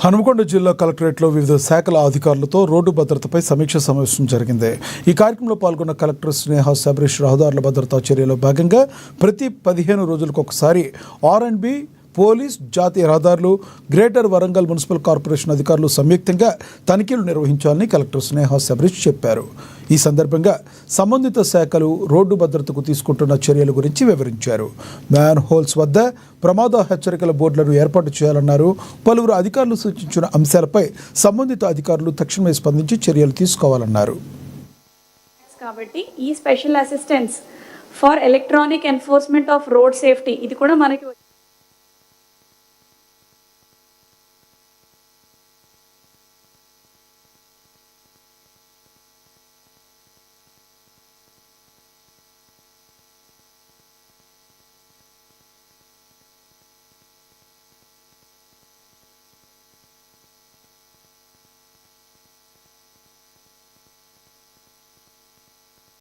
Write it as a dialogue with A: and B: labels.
A: హనుమకొండ జిల్లా కలెక్టరేట్లో వివిధ శాఖల అధికారులతో రోడ్డు భద్రతపై సమీక్ష సమావేశం జరిగింది. ఈ కార్యక్రమంలో పాల్గొన్న కలెక్టర్ స్నేహ శబరీష్ రహదారుల భద్రతా చర్యలో భాగంగా ప్రతి 15 రోజులకు ఒకసారి R&B, పోలీస్, జాతీయ రహదారులు, గ్రేటర్ వరంగల్ మున్సిపల్ కార్పొరేషన్ అధికారులు సంయుక్తంగా తనిఖీలు నిర్వహించాలని కలెక్టర్ స్నేహ శబరీష్ చెప్పారు. ఈ సందర్భంగా సంబంధిత శాఖలు రోడ్డు భద్రతకు తీసుకుంటున్న చర్యల గురించి వివరించారు. మ్యాన్ హోల్స్ వద్ద ప్రమాద హెచ్చరికల బోర్డులను ఏర్పాటు చేయాలన్నారు. పలువురు అధికారులు సూచించిన అంశాలపై సంబంధిత అధికారులు తక్షణమే స్పందించి చర్యలు తీసుకోవాలన్నారు.
B: కాబట్టి ఈ special assistance for electronic enforcement of road safety ఇది కూడా మనకి